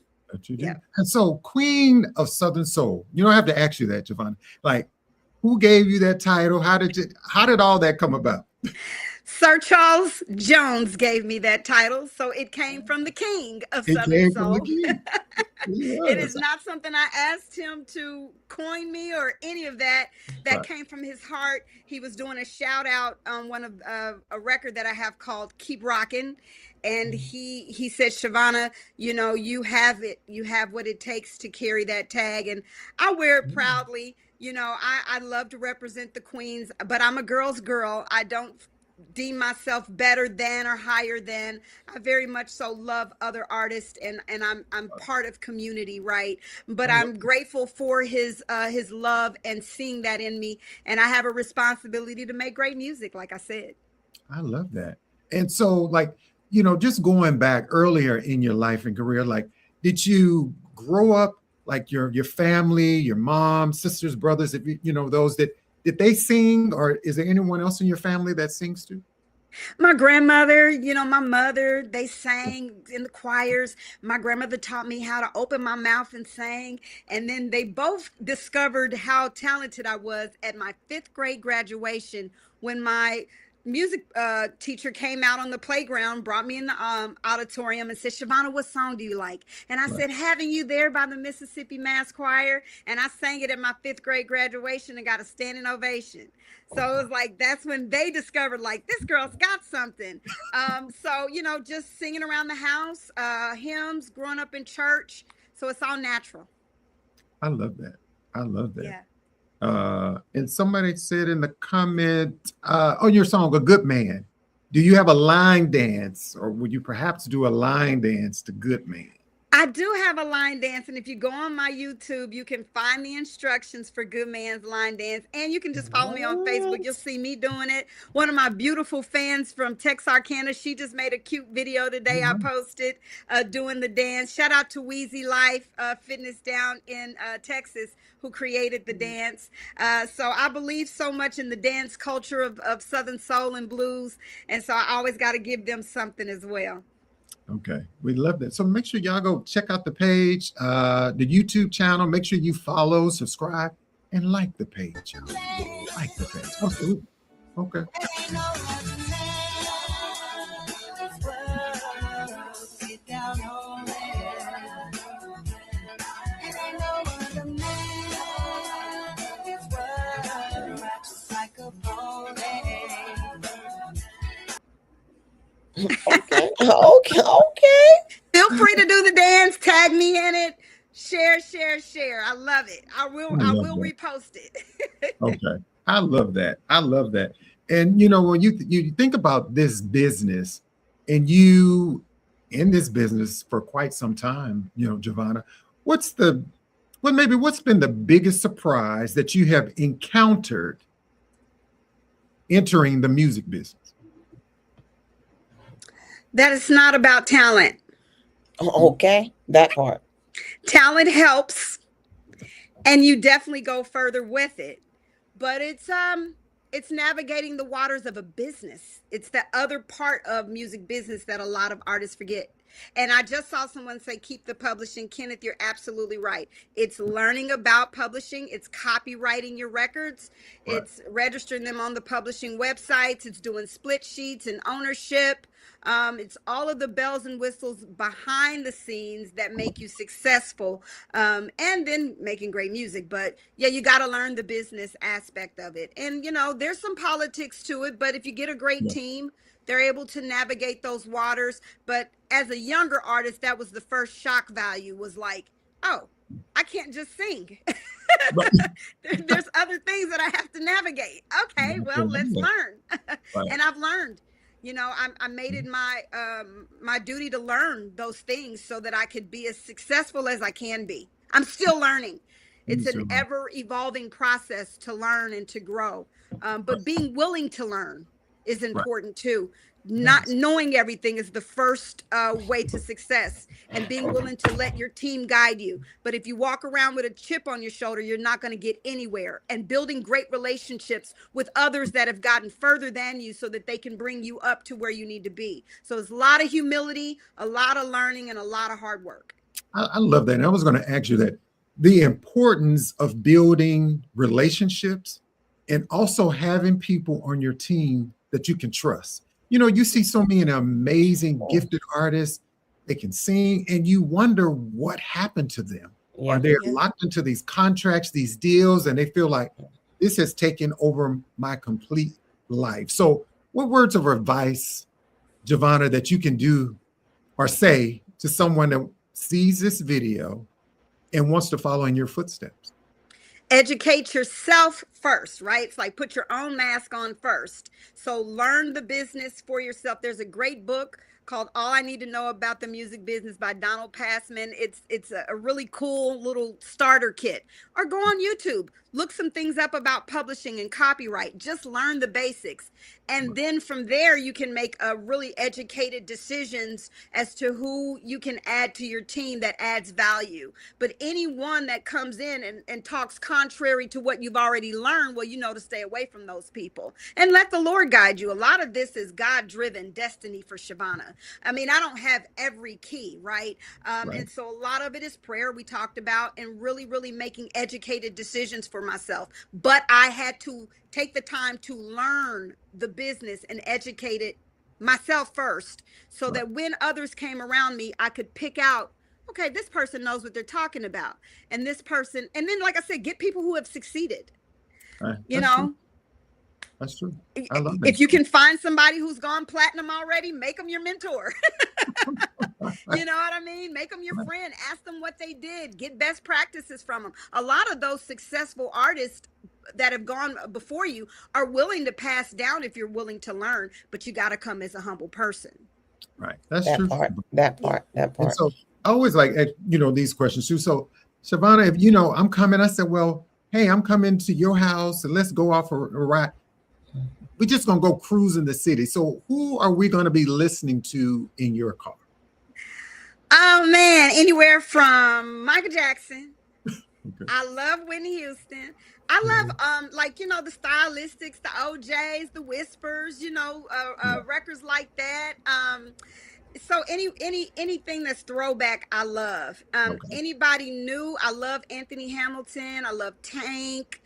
Yep. And so, Queen of Southern Soul, I have to ask you that, Chavonna. Like, who gave you that title? How did all that come about? Sir Charles Jones gave me that title, so it came from the king of Southern Soul. It is not something I asked him to coin me or any of that. That came from his heart. He was doing a shout out on one of a record that I have called Keep Rockin'. And he said, Chavonna, you have it. You have what it takes to carry that tag. And I wear it proudly. I love to represent the queens, but I'm a girl's girl. I don't deem myself better than or higher than. I very much so love other artists, and I'm part of community, right? But I'm grateful for his love and seeing that in me. And I have a responsibility to make great music, like I said. I love that. And so, like, just going back earlier in your life and career, like, did you grow up like your family, your mom, sisters, brothers, if those that did they sing, or is there anyone else in your family that sings too? My grandmother, my mother, they sang in the choirs. My grandmother taught me how to open my mouth and sing. And then they both discovered how talented I was at my 5th grade graduation when my music teacher came out on the playground, brought me in the auditorium and said, Chavonna, what song do you like? And I said, Having You There by the Mississippi Mass Choir. And I sang it at my 5th grade graduation and got a standing ovation. So it was like, that's when they discovered, like, this girl's got something. So, just singing around the house, hymns, growing up in church. So it's all natural. I love that. I love that. Yeah. And somebody said in the comment on your song, A Good Man, do you have a line dance, or would you perhaps do a line dance to Good Man? I do have a line dance, and if you go on my YouTube, you can find the instructions for Good Man's line dance, and you can just follow me on Facebook. You'll see me doing it. One of my beautiful fans from Texarkana, she just made a cute video today. I posted doing the dance. Shout out to Wheezy Life Fitness down in Texas, who created the dance. So I believe so much in the dance culture of Southern soul and blues, and so I always got to give them something as well. Okay, we love that. So make sure y'all go check out the page, the YouTube channel. Make sure you follow, subscribe, and like the page. Y'all. Like the page. Absolutely. Okay. Okay. Feel free to do the dance. Tag me in it. Share. I love it. I will repost it. Okay. I love that. And when you think about this business, and you in this business for quite some time, Chavonna, what's been the biggest surprise that you have encountered entering the music business? That it's not about talent. Okay, that part. Talent helps, and you definitely go further with it. But it's navigating the waters of a business. It's the other part of music business that a lot of artists forget. And I just saw someone say, keep the publishing. Kenneth, you're absolutely right. It's learning about publishing. It's copywriting your records. Right. It's registering them on the publishing websites. It's doing split sheets and ownership. It's all of the bells and whistles behind the scenes that make you successful, and then making great music. But yeah, you got to learn the business aspect of it. And, there's some politics to it, but if you get a great team, they're able to navigate those waters. But as a younger artist, that was the first shock value, was like, oh, I can't just sing. There's other things that I have to navigate. Okay, well, let's learn. And I've learned. I made it my duty to learn those things so that I could be as successful as I can be. I'm still learning. It's an ever evolving process to learn and to grow. But being willing to learn is important too. Not knowing everything is the first way to success, and being willing to let your team guide you. But if you walk around with a chip on your shoulder, you're not going to get anywhere. And building great relationships with others that have gotten further than you so that they can bring you up to where you need to be. So it's a lot of humility, a lot of learning, and a lot of hard work. I love that. And I was going to ask you that the importance of building relationships and also having people on your team that you can trust. You see so many amazing, gifted artists. They can sing, and you wonder what happened to them. Are they locked into these contracts, these deals, and they feel like this has taken over my complete life? So what words of advice, Chavonna, that you can do or say to someone that sees this video and wants to follow in your footsteps? Educate yourself first, right? It's like put your own mask on first. So learn the business for yourself. There's a great book called All I Need to Know About the Music Business by Donald Passman. It's a really cool little starter kit. Or go on YouTube, look some things up about publishing and copyright. Just learn the basics. And then from there, you can make a really educated decisions as to who you can add to your team that adds value. But anyone that comes in and talks contrary to what you've already learned, learn, well, you know to stay away from those people and let the Lord guide you. A lot of this is God-driven destiny for Chavonna. I mean, I don't have every key, right? And so a lot of it is prayer we talked about, and really, really making educated decisions for myself. But I had to take the time to learn the business and educate it myself first, so that when others came around me, I could pick out, okay, this person knows what they're talking about. And this person, and then, like I said, get people who have succeeded. You know, true. That's true. I love that. If you can find somebody who's gone platinum already, make them your mentor. You know what I mean? Make them your friend. Ask them what they did. Get best practices from them. A lot of those successful artists that have gone before you are willing to pass down if you're willing to learn, but you got to come as a humble person. Right. That's That true. part. And so I always like, these questions too. So Chavonna, if, I'm coming, I said, well, hey, I'm coming to your house and let's go off a ride. We're just going to go cruise in the city. So who are we going to be listening to in your car? Oh man, anywhere from Michael Jackson. Okay. I love Whitney Houston. I love the Stylistics, the OJs, the Whispers, records like that. So anything that's throwback, I love. Anybody new, I love Anthony Hamilton. I love Tank.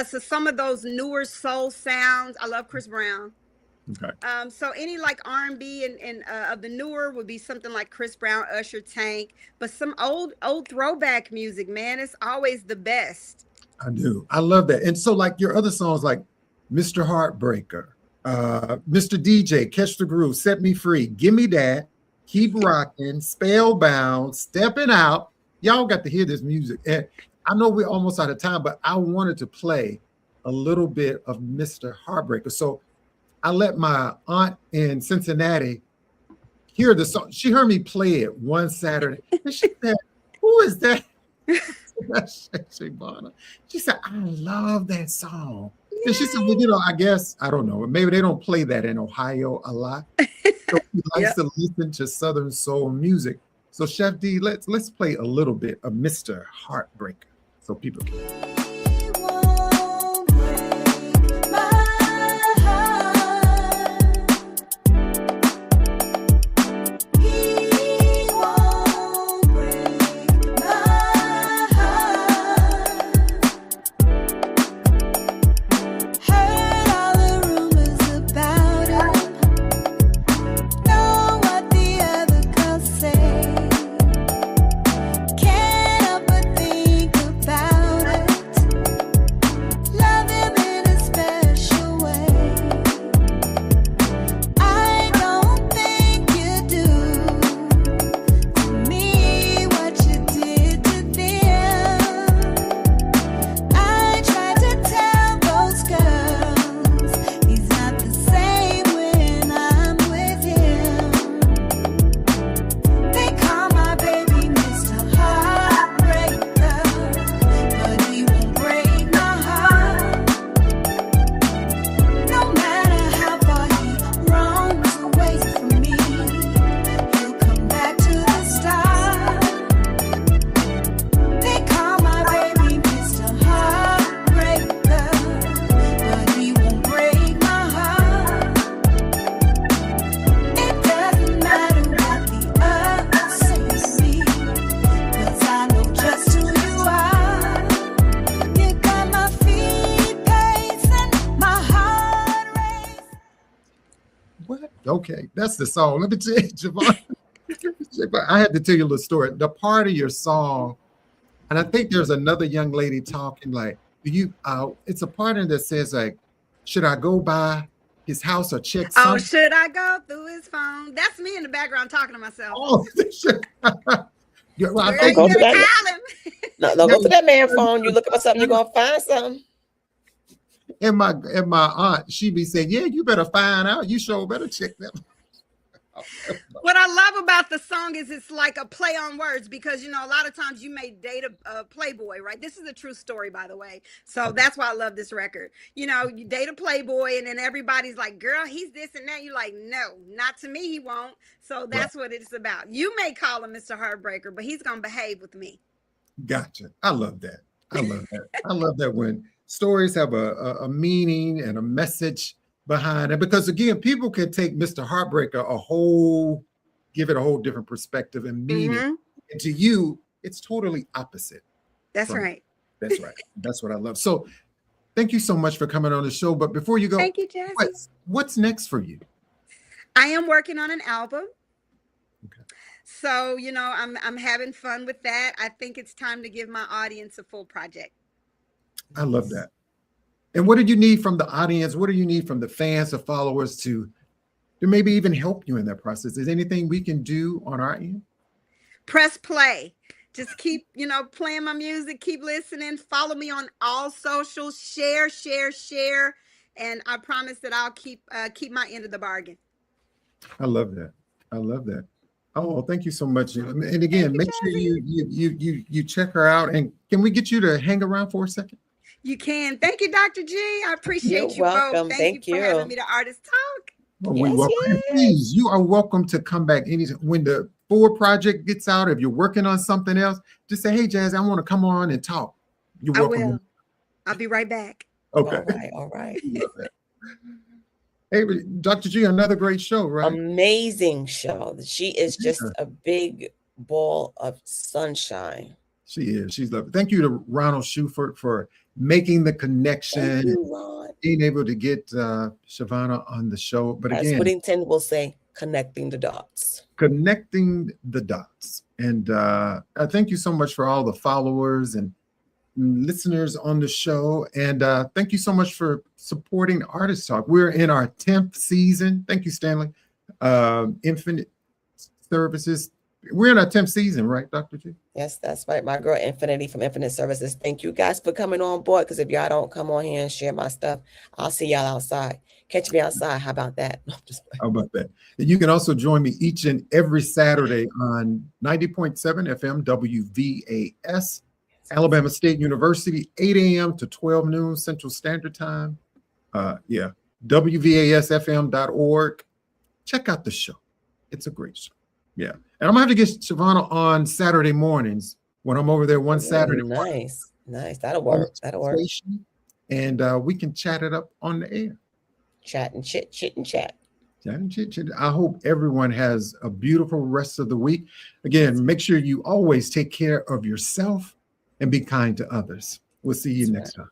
So some of those newer soul sounds, I love Chris Brown. Okay. So any like R&B and of the newer would be something like Chris Brown, Usher, Tank. But some old throwback music, man, it's always the best. I do. I love that. And so like your other songs like Mr. Heartbreaker, Mr. DJ, Catch the Groove, Set Me Free, Give Me That, Keep Rocking, Spellbound, Stepping Out. Y'all got to hear this music. And I know we're almost out of time, but I wanted to play a little bit of Mr. Heartbreaker. So I let my aunt in Cincinnati hear the song. She heard me play it one Saturday. And she said, who is that? She said, I love that song. And she said, well, I guess, I don't know, maybe they don't play that in Ohio a lot. So he likes to listen to Southern soul music. So Chef D, let's play a little bit of Mr. Heartbreaker so people can. Okay, that's the song. Let me tell you, Chavonna, I had to tell you a little story. The part of your song, and I think there's another young lady talking like, it's a part in that says like, should I go by his house or check something? Oh, should I go through his phone? That's me in the background talking to myself. Oh, well, go to that. No, go to that man phone. You look up something, you're gonna find something. And my aunt, she be saying, yeah, you better find out. You sure better check them. What I love about the song is it's like a play on words because, a lot of times you may date a playboy, right? This is a true story, by the way. So that's why I love this record. You date a playboy and then everybody's like, girl, he's this and that. You're like, no, not to me, he won't. So that's what it's about. You may call him Mr. Heartbreaker, but he's going to behave with me. Gotcha. I love that. I love that when stories have a meaning and a message behind it. Because again, people can take Mr. Heartbreaker give it a whole different perspective and meaning. And to you, it's totally opposite. That's right. That's right. That's what I love. So thank you so much for coming on the show. But before you go, thank you, Jazzie. What's next for you? I am working on an album. Okay. So, you know, I'm having fun with that. I think it's time to give my audience a full project. I love that. And what did you need from the audience? What do you need from the fans, the followers to maybe even help you in that process? Is there anything we can do on our end? Press play. Just keep, you know, playing my music, keep listening, follow me on all socials, share. And I promise that I'll keep my end of the bargain. I love that. I love that. Oh, thank you so much. And again, make sure you check her out. And can we get you to hang around for a second? You can. Thank you, Dr. G. I appreciate you welcome. both. Thank you for having me to Artist Talk. Well, yes. Please, you are welcome to come back anytime. When the 4 project gets out, if you're working on something else, just say, hey, Jazz, I want to come on and talk. You're welcome. I will. I'll be right back. Okay. All right. Hey, Dr. G, another great show, right? Amazing show. She is just a big ball of sunshine. She is. She's lovely. Thank you to Ronald Schufert for making the connection, being able to get Chavonna on the show. But as again, Whittington will say, connecting the dots. Connecting the dots. And I thank you so much for all the followers and listeners on the show. And thank you so much for supporting Artist Talk. We're in our 10th season. Thank you, Stanley. Infinite Services. We're in our 10th season, right, Dr. G? Yes, that's right. My girl Infinity from Infinite Services. Thank you guys for coming on board. Because if y'all don't come on here and share my stuff, I'll see y'all outside. Catch me outside. How about that? No, how about that? And you can also join me each and every Saturday on 90.7 FM WVAS, Alabama State University, 8 a.m. to 12 noon Central Standard Time. WVAS-FM.org. Check out the show. It's a great show. Yeah. And I'm going to have to get Chavonna on Saturday mornings when I'm over there one Saturday morning. Nice. That'll work. And we can chat it up on the air. Chat and chit. I hope everyone has a beautiful rest of the week. Again, make sure you always take care of yourself and be kind to others. We'll see you next time.